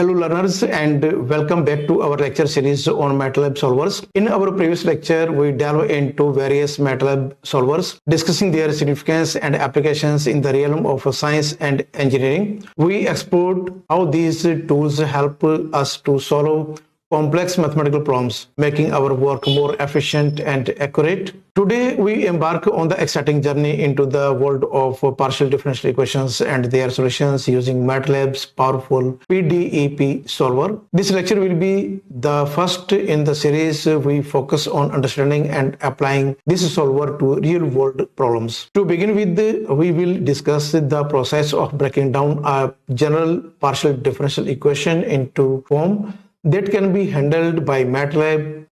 Hello learners and welcome back to our lecture series on MATLAB solvers. In our previous lecture, we delve into various MATLAB solvers, discussing their significance and applications in the realm of science and engineering. We explored how these tools help us to solve complex mathematical problems, making our work more efficient and accurate. Today, we embark on the exciting journey into the world of partial differential equations and their solutions using MATLAB's powerful PDEPE solver. This lecture will be the first in the series. We focus on understanding and applying this solver to real-world problems. To begin with, we will discuss the process of breaking down a general partial differential equation into form that can be handled by MATLAB's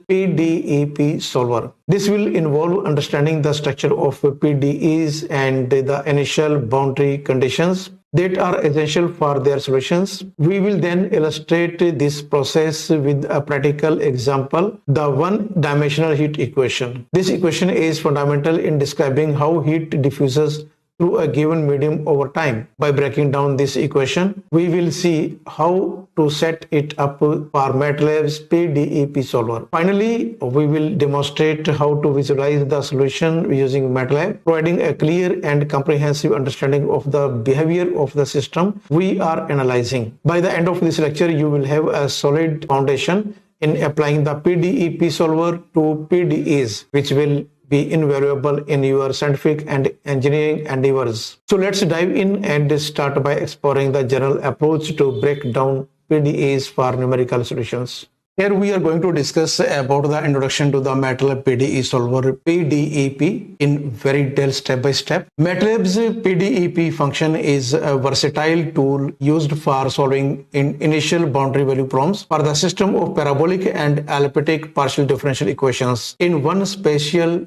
PDEPE solver. This will involve understanding the structure of PDEs and the initial boundary conditions that are essential for their solutions. We will then illustrate this process with a practical example, the one-dimensional heat equation. This equation is fundamental in describing how heat diffuses through a given medium over time. By breaking down this equation, we will see how to set it up for MATLAB's PDEPE solver. Finally, we will demonstrate how to visualize the solution using MATLAB, providing a clear and comprehensive understanding of the behavior of the system we are analyzing. By the end of this lecture, you will have a solid foundation in applying the PDEPE solver to PDEs, which will be invaluable in your scientific and engineering endeavors. So let's dive in and start by exploring the general approach to break down PDEs for numerical solutions. Here we are going to discuss about the introduction to the MATLAB PDE solver PDEPE in very detail step by step. MATLAB's PDEPE function is a versatile tool used for solving initial boundary value problems for the system of parabolic and elliptic partial differential equations in one spatial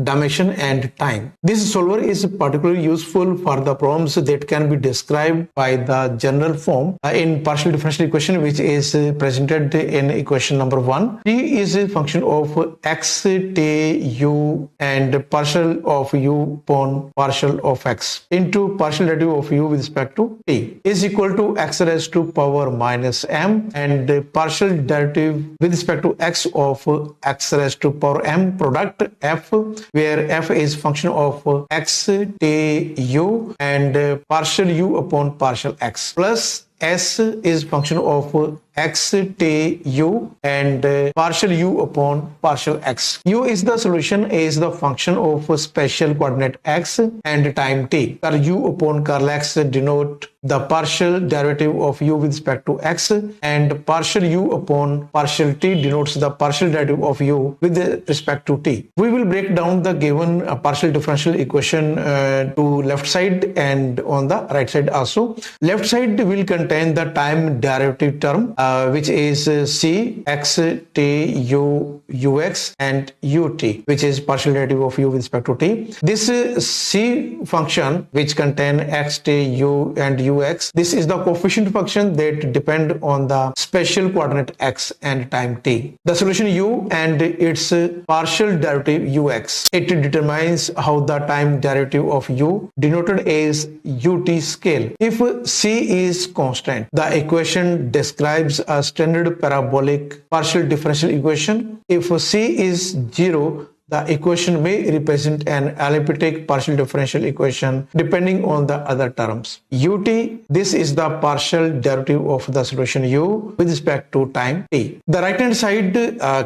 dimension and time. This solver is particularly useful for the problems that can be described by the general form in partial differential equation, which is presented in equation number 1. T is a function of x, t, u and partial of u upon partial of x into partial derivative of u with respect to t is equal to x raised to power minus m, and partial derivative with respect to x of x raised to power m product f, where f is function of x, t, u and partial u upon partial x, plus s is function of x, t, u and partial u upon partial x. U is the solution, is the function of spatial coordinate x and time t. Curl u upon curl x denote the partial derivative of u with respect to x, and partial u upon partial t denotes the partial derivative of u with respect to t. We will break down the given partial differential equation to left side and on the right side also. Left side will contain the time derivative term, which is c, x, t, u, ux and ut, which is partial derivative of u with respect to t. This c function, which contain x, t, u and ux, this is the coefficient function that depend on the spatial coordinate x and time t. The solution u and its partial derivative ux. It determines how the time derivative of u, denoted as ut scale. If c is constant, the equation describes a standard parabolic partial differential equation. If c is 0, the equation may represent an elliptic partial differential equation depending on the other terms. Ut, this is the partial derivative of the solution u with respect to time t. The right hand side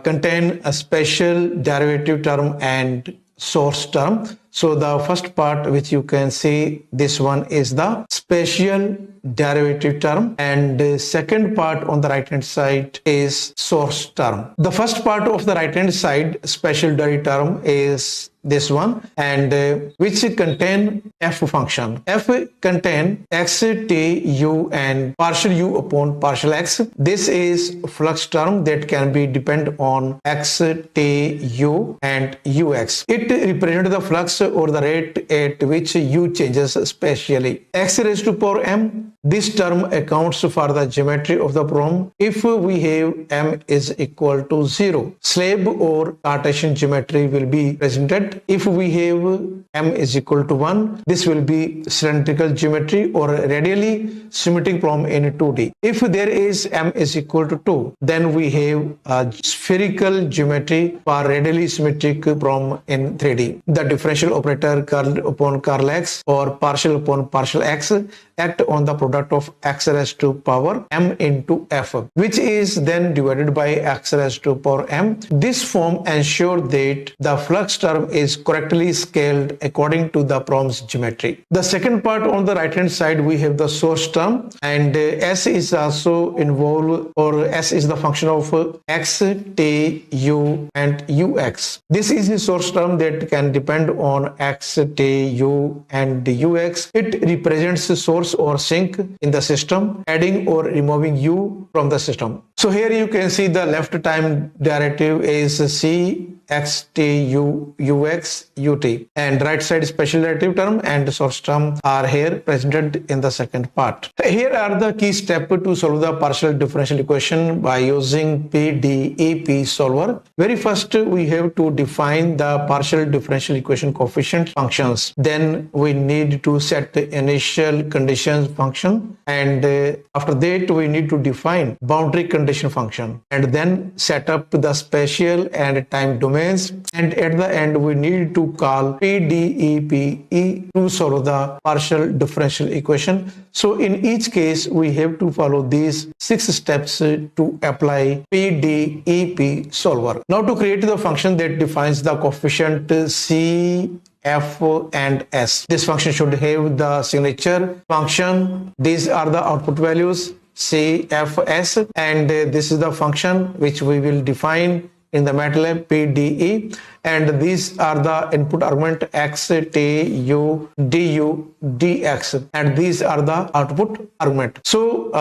contain a spatial derivative term and source term. So the first part which you can see, this one is the spatial derivative term, and the second part on the right hand side is source term. The first part of the right hand side spatial derivative term is this one, and which contain f function. F contain x, t, u and partial u upon partial x. This is flux term that can be depend on x, t, u and ux. It represents the flux or the rate at which u changes spatially. X raised to power m, This term accounts for the geometry of the problem if we have M is equal to 0. Slab or Cartesian geometry will be presented. If we have M is equal to 1, this will be cylindrical geometry or radially symmetric problem in 2D. If there is M is equal to 2, then we have a spherical geometry for radially symmetric problem in 3D. The differential operator curl upon curl x or partial upon partial x act on the product of x raised to power m into f, which is then divided by x raised to power m. This form ensures that the flux term is correctly scaled according to the problem's geometry. The second part on the right hand side, we have the source term, and s is also involved, or s is the function of x, t, u and ux. This is the source term that can depend on x, t, u and ux. It represents the source or sink in the system, adding or removing u from the system. So here you can see the left time derivative is c x t u ux ut, and right side special derivative term and source term are here presented in the second part. Here are the key steps to solve the partial differential equation by using PDEPE solver. Very first, we have to define the partial differential equation coefficient functions. Then we need to set the initial conditions function, and after that we need to define boundary condition function, and then set up the spatial and time domains, and at the end we need to call PDEPE to solve the partial differential equation. So in each case we have to follow these 6 steps to apply PDEPE solver. Now to create the function that defines the coefficient c, f and s, this function should have the signature function. These are the output values c, f, s, and this is the function which we will define in the MATLAB PDE, and these are the input argument x, t, u, du, dx, and these are the output argument. So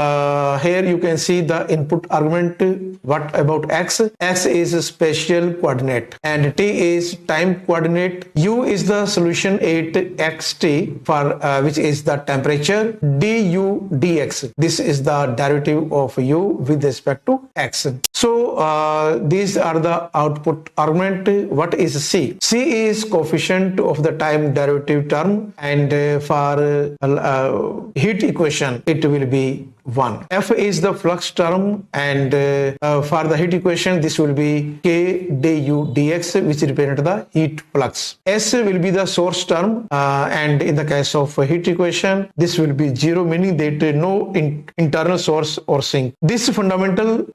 here you can see the input argument. What about x? X is a spatial coordinate and t is time coordinate. U is the solution at xt for which is the temperature. Du, dx, this is the derivative of u with respect to x. So these are the output argument. What is c? C is coefficient of the time derivative term, and for heat equation it will be 1. F is the flux term, and for the heat equation this will be k du dx, which represent the heat flux. S will be the source term, and in the case of heat equation this will be 0, meaning that no internal source or sink. This fundamental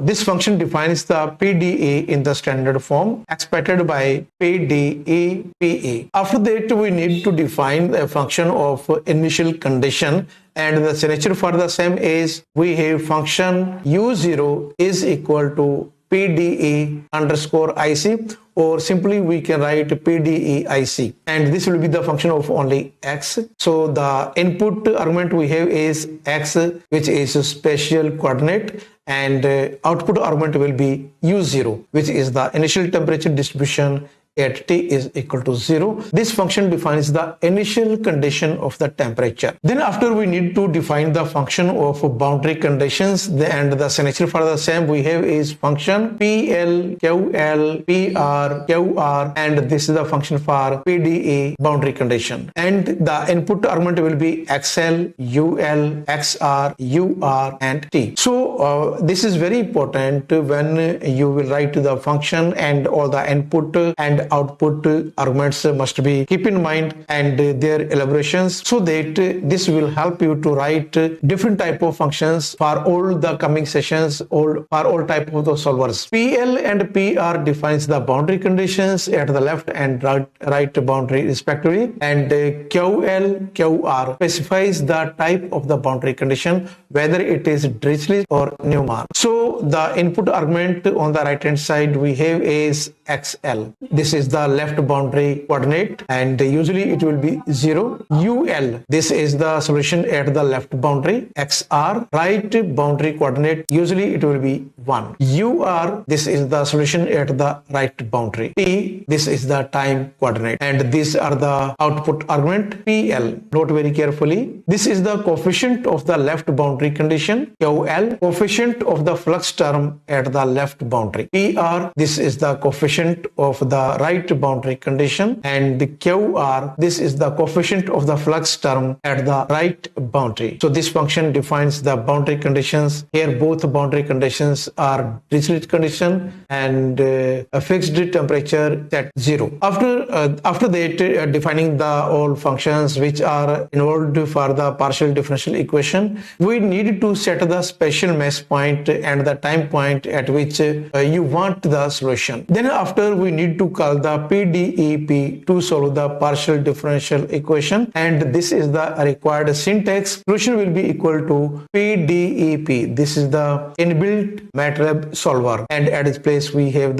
this function defines the PDE in the standard form expected by PDEPE. After that we need to define a function of initial condition, and the signature for the same is we have function u0 is equal to PDE underscore IC, or simply we can write PDEIC, and this will be the function of only x. So the input argument we have is x, which is a spatial coordinate, and output argument will be u0, which is the initial temperature distribution at t is equal to 0. This function defines the initial condition of the temperature. Then after we need to define the function of boundary conditions, and the signature for the same we have is function PL, QL, PR, QR, and this is the function for PDE boundary condition. And the input argument will be XL, UL, XR, UR and T. So this is very important when you will write the function, and all the input and output arguments must be keep in mind and their elaborations, so that this will help you to write different type of functions for all the coming sessions, or for all type of the solvers. PL and PR defines the boundary conditions at the left and right boundary respectively, and QL, QR specifies the type of the boundary condition, whether it is Dirichlet or Neumann. So the input argument on the right hand side we have is XL. This is the left boundary coordinate, and usually it will be 0. UL, this is the solution at the left boundary. XR, right boundary coordinate, usually it will be 1. UR, this is the solution at the right boundary. T, this is the time coordinate, and these are the output argument. PL, note very carefully, this is the coefficient of the left boundary condition. QL, coefficient of the flux term at the left boundary. PR, this is the coefficient of the right boundary condition, and the QR, this is the coefficient of the flux term at the right boundary. So this function defines the boundary conditions. Here both boundary conditions are discrete condition and a fixed temperature at 0. After that, defining the all functions which are involved for the partial differential equation, we need to set the spatial mass point and the time point at which you want the solution. Then after, we need to call the PDEPE to solve the partial differential equation, and this is the required syntax. Solution will be equal to PDEPE. This is the inbuilt MATLAB solver, and at its place we have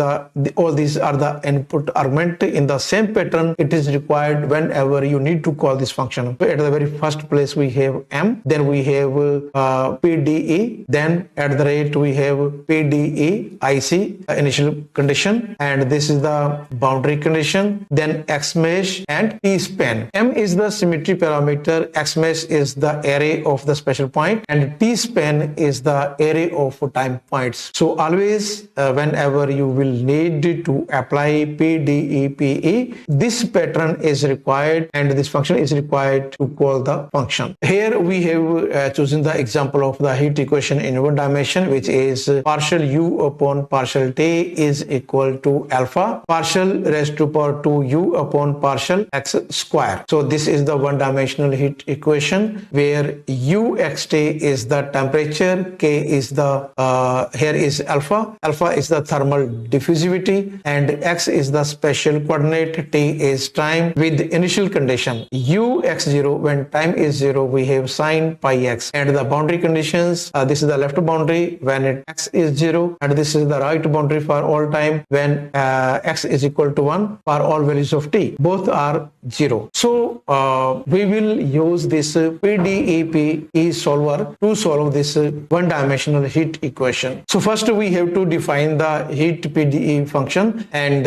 all these are the input argument. In the same pattern it is required whenever you need to call this function. So at the very first place we have M, then we have PDE, then at the rate we have PDEIC, initial condition, and this is the boundary condition, then X mesh and T span. M is the symmetry parameter, X mesh is the array of the spatial point, and T span is the array of time points. So always whenever you will need to apply PDEPE, this pattern is required and this function is required to call the function. Here we have chosen the example of the heat equation in one dimension, which is partial U upon partial T is equal to alpha partial raised to power 2U upon partial X square. So this is the one dimensional heat equation where UXT is the temperature, K is the here is alpha is the thermal diffusivity, and X is the spatial coordinate, T is time with initial condition Ux0, when time is 0 we have sin pi x, and the boundary conditions, this is the left boundary when X is 0, and this is the right boundary for all time when X is equal to 1 for all values of T, both are 0. So we will use this PDEPE solver to solve this one dimensional heat equation. So first we have to define the heat PDE function, and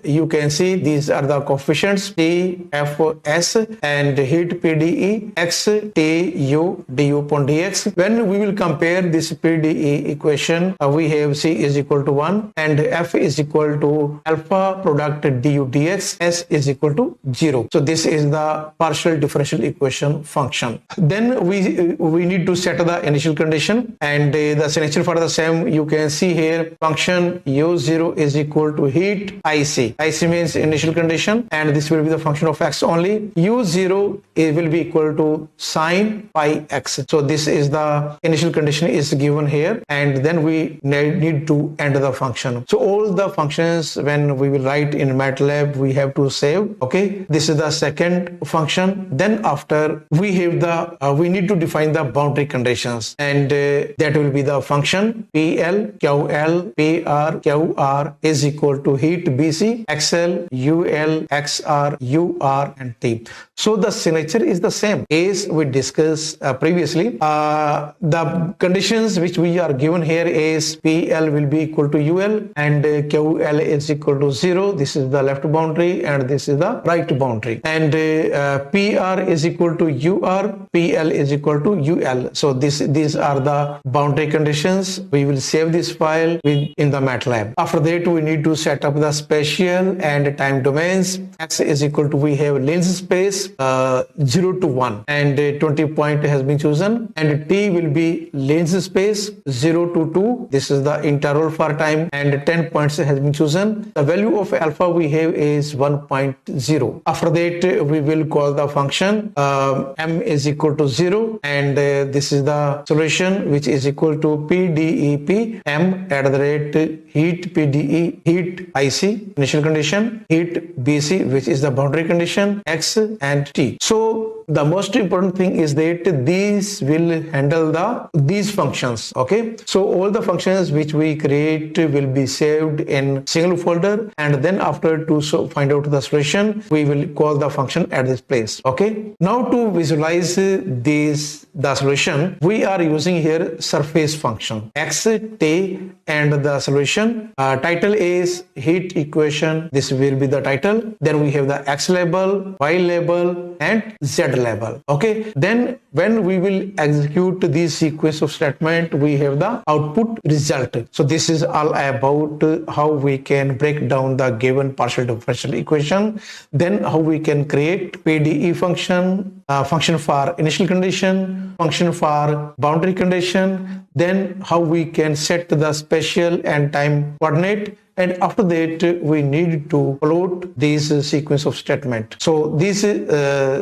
you can see these are the coefficients T, F, S, and heat PDE X, T, U, du upon dx. When we will compare this PDE equation, we have C is equal to 1 and F is equal to alpha product du dx, S is equal to 0. So this is the partial differential equation function. Then we need to set the initial condition, and the signature for the same you can see here. Function U0 is equal to heat IC. IC means initial condition, and this will be the function of X only. U0 will be equal to sin pi x. So this is the initial condition is given here, and then we need to end the function. So all the functions when we will write in MATLAB we have to save. Okay, this is the second function. Then after we have the we need to define the boundary conditions, and that will be the function PL, QL, PR, QR is equal to heat BC, XL, UL, XR, UR, and T. So the signature is the same as we discussed previously. The conditions which we are given here is PL will be equal to UL and QL is equal to 0. This is the left boundary and this is the right boundary. And PR is equal to UR, PL is equal to UL. So these are the boundary conditions. We will save this file in the MATLAB. After that, we need to set up the spatial and time domains. X is equal to, we have lens space 0 to 1 and 20 point has been chosen, and T will be lens space 0 to 2. This is the interval for time, and 10 points has been chosen. The value of alpha we have is 1.0. After that, we will call the function M is equal to 0, and this is the solution which is equal to PDEP M at the rate heat PDE heat IC initial condition, heat BC which is the boundary condition, X and T. So the most important thing is that these will handle these functions. Okay, so all the functions which we create will be saved in single folder, and then after to find out the solution, we will call the function at this place. Okay, now to visualize the solution, we are using here surface function x, t, and the solution title is heat equation. This will be the title. Then we have the x label, y label, and z label. Okay, then when we will execute this sequence of statement, we have the output result. So this is all about how we can break down the given partial differential equation, then how we can create PDE function, function for initial condition, function for boundary condition, then how we can set the spatial and time coordinate, and after that we need to plot this sequence of statement. So these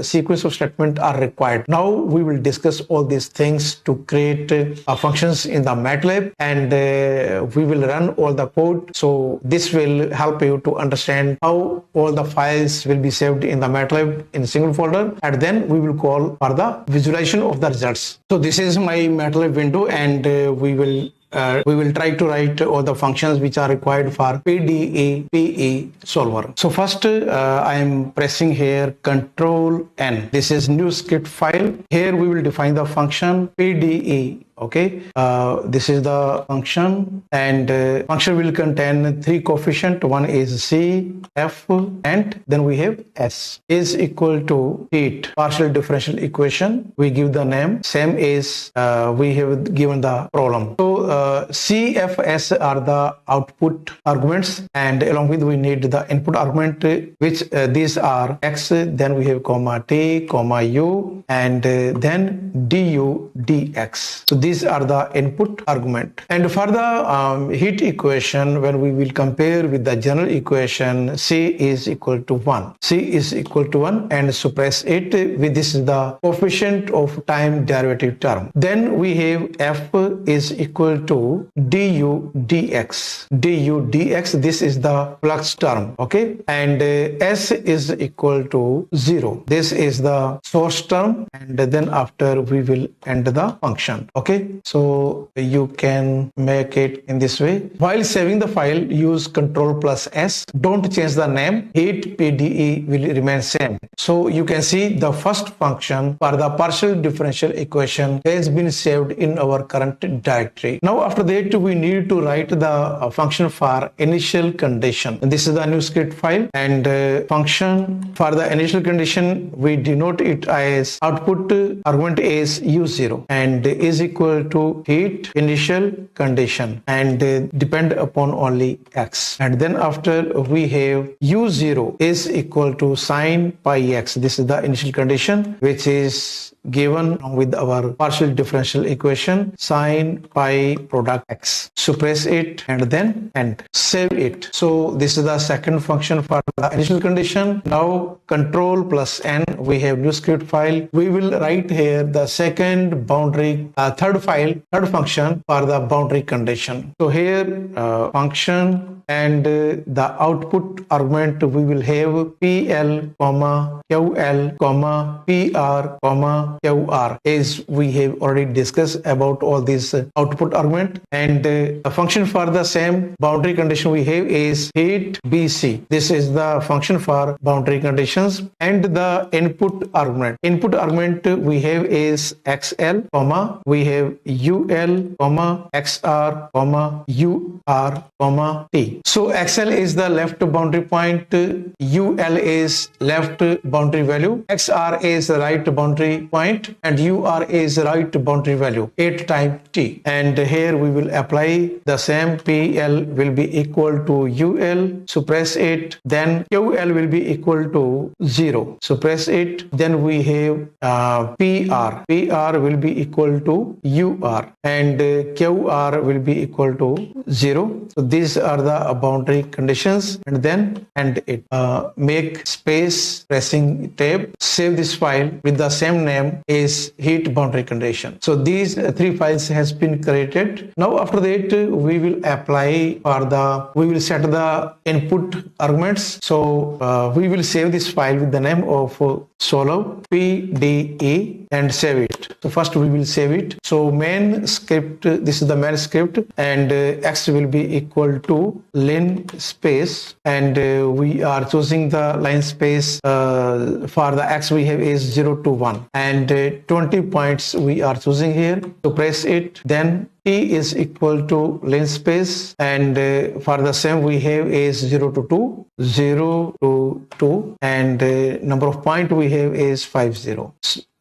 sequence of statement are required. Now we will discuss all these things to create functions in the MATLAB, and we will run all the code. So this will help you to understand how all the files will be saved in the MATLAB in a single folder, and then we will call for the visualization of the results. So this is my MATLAB window, and we will try to write all the functions which are required for PDEPE solver. So first I am pressing here Control N. This is new script file. Here we will define the function PDE. Okay, this is the function, and function will contain three coefficient. One is C, F, and then we have S. Is equal to heat partial differential equation. We give the name same as we have given the problem. So C, F, S are the output arguments, and along with we need the input argument, which these are X. Then we have comma T, comma U, and then du dx. So these are the input argument. And for the heat equation, when we will compare with the general equation, C is equal to 1. C is equal to 1, and suppress it with this is the coefficient of time derivative term. Then we have F is equal to du dx. Du dx, this is the flux term. Okay, and S is equal to 0. This is the source term, and then after we will end the function. Okay, so you can make it in this way. While saving the file, use Ctrl+S. Don't change the name. Heat PDE will remain same. So you can see the first function for the partial differential equation has been saved in our current directory. Now after that we need to write the function for initial condition. And this is the new script file, and function for the initial condition we denote it as output argument is U0 and is equal to heat initial condition, and depend upon only X. And then after we have U0 is equal to sine pi X. This is the initial condition which is given with our partial differential equation, sine pi product X. Suppress it and then end. Save it. So this is the second function for the initial condition. Now Ctrl+N, we have new script file. We will write here the second boundary, third function for the boundary condition. So here function, and the output argument we will have PL, QL, PR, QR, as we have already discussed about all these output argument. And the function for the same boundary condition we have is heat BC. This is the function for boundary conditions. And the input argument we have is XL, we have UL, XR, UR, T. So XL is the left boundary point, UL is left boundary value, XR is the right boundary point, and UR is right boundary value 8 times T. And here we will apply the same. PL will be equal to UL, suppress it, then QL will be equal to 0, suppress it, then we have PR will be equal to UR, and QR will be equal to 0. So these are the boundary conditions, and then end it. Make space, pressing tab, save this file with the same name as heat boundary condition. So these three files has been created. Now after that we will apply for we will set the input arguments. So we will save this file with the name of solve PDE and save it. So first we will save it. So main script, this is the main script, and x will be equal to line space, and we are choosing the line space for the x we have is 0 to 1, and 20 points we are choosing here. So press it, then t is equal to line space, and for the same we have is 0 to 2, 0 to 2, and number of point we have is 50,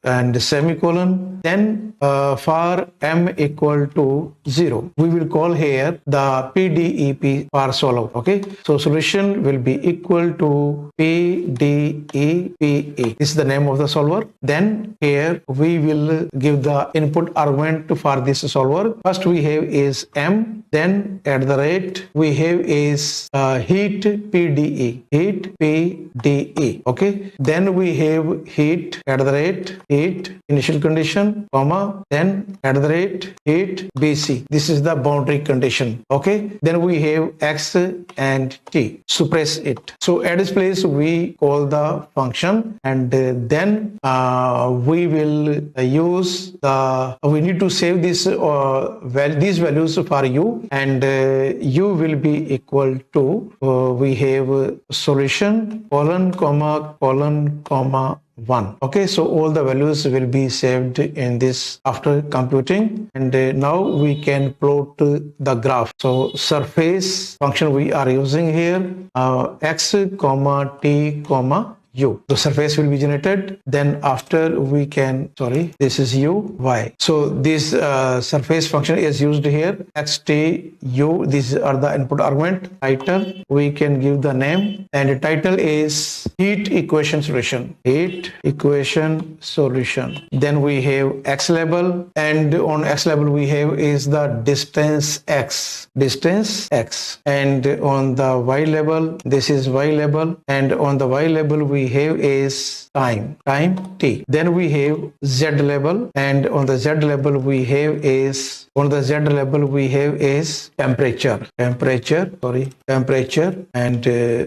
and semicolon. Then for m equal to 0, we will call here the PDEP for solve. Okay, so solution will be equal to PDEPE. This is the name of the solver. Then here we will give the input argument for this solver. First we have is m, then at the rate we have is heat PDE, heat PDE. Okay, then we have heat at the rate heat initial condition, comma, then at the rate heat BC. This is the boundary condition. Okay, then we have x and t. So press it. So at this place we call the function, and then we will use the, we need to save this these values for u, and u will be equal to we have solution colon comma 1. Okay, so all the values will be saved in this after computing, and now we can plot the graph. So surface function we are using here, x comma t comma u. The surface will be generated. Then after we can, sorry, this is u, y. So this surface function is used here, x, t, u. These are the input argument. Title, we can give the name, and the title is heat equation solution. Heat equation solution. Then we have x label, and on x label we have is the distance x, and on the y label, this is y label, and on the y label we have is time t. Then we have z label, and on the z label we have is temperature, and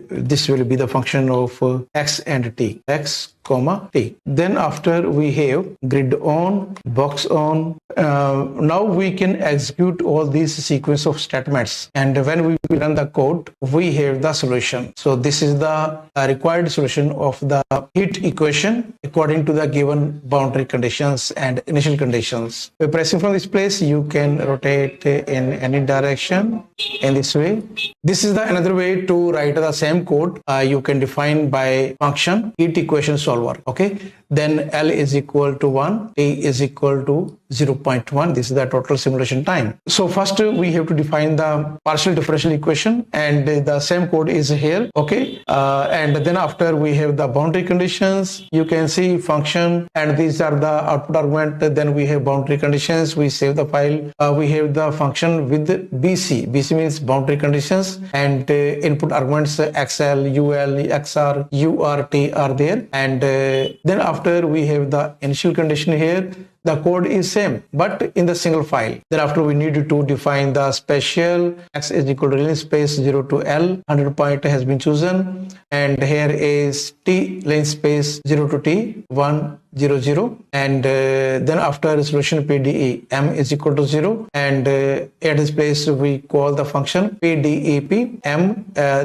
this will be the function of x and t, x comma t. Then after we have grid on, box on. Now we can execute all these sequence of statements, and when we run the code we have the solution. So this is the required solution of the heat equation according to the given boundary conditions and initial conditions. By pressing from this place you can rotate in any direction in this way. This is the another way to write the same code. You can define by function heat equation solver. Okay, then L is equal to 1, T is equal to 0.1. This is the total simulation time. So first we have to define the partial differential equation, and the same code is here. Okay, and then after we have the boundary conditions. You can see function, and these are the output argument. Then we have boundary conditions. We save the file. We have the function with BC. BC means boundary conditions, and input arguments XL, UL, XR, URT are there, and then after we have the initial condition here. The code is same, but in the single file. Then after we need to define the spatial. X is equal to line space 0 to L, 100 point has been chosen, and here is T line space 0 to T, 1, 0, 0, and then after solution PDE, M is equal to 0, and at this place we call the function PDEP, M.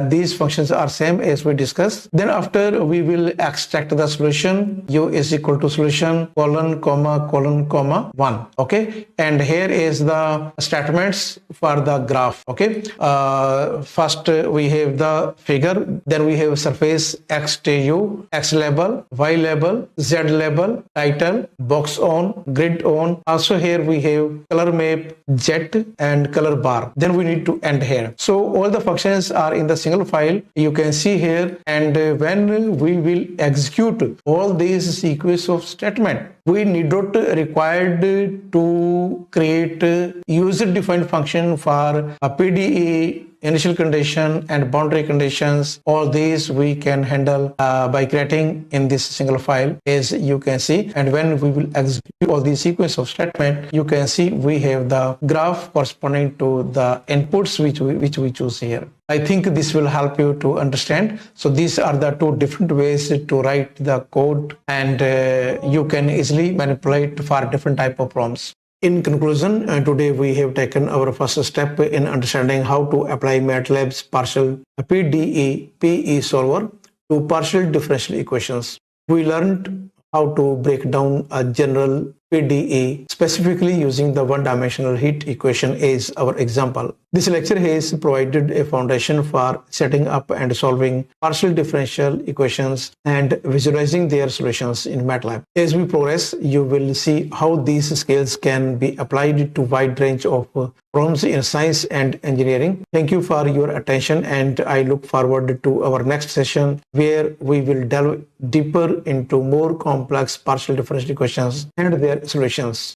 These functions are same as we discussed. Then after we will extract the solution, U is equal to solution colon comma 1. Okay, and here is the statements for the graph. Okay, first we have the figure, then we have surface x to u, x label, y label, z label, title, box on, grid on. Also here we have color map, jet, and color bar. Then we need to end here. So all the functions are in the single file. You can see here, and when we will execute all these sequence of statement, we need not required to create user-defined function for a PDE initial condition and boundary conditions, all these we can handle by creating in this single file, as you can see. And when we will execute all these sequence of statement, you can see we have the graph corresponding to the inputs which we choose here. I think this will help you to understand. So these are the two different ways to write the code, and you can easily manipulate for different type of prompts. In conclusion, today we have taken our first step in understanding how to apply MATLAB's partial PDEPE solver to partial differential equations. We learned how to break down a general PDE, specifically using the one-dimensional heat equation as our example. This lecture has provided a foundation for setting up and solving partial differential equations and visualizing their solutions in MATLAB. As we progress, you will see how these skills can be applied to a wide range of problems in science and engineering. Thank you for your attention, and I look forward to our next session, where we will delve deeper into more complex partial differential equations and their solutions.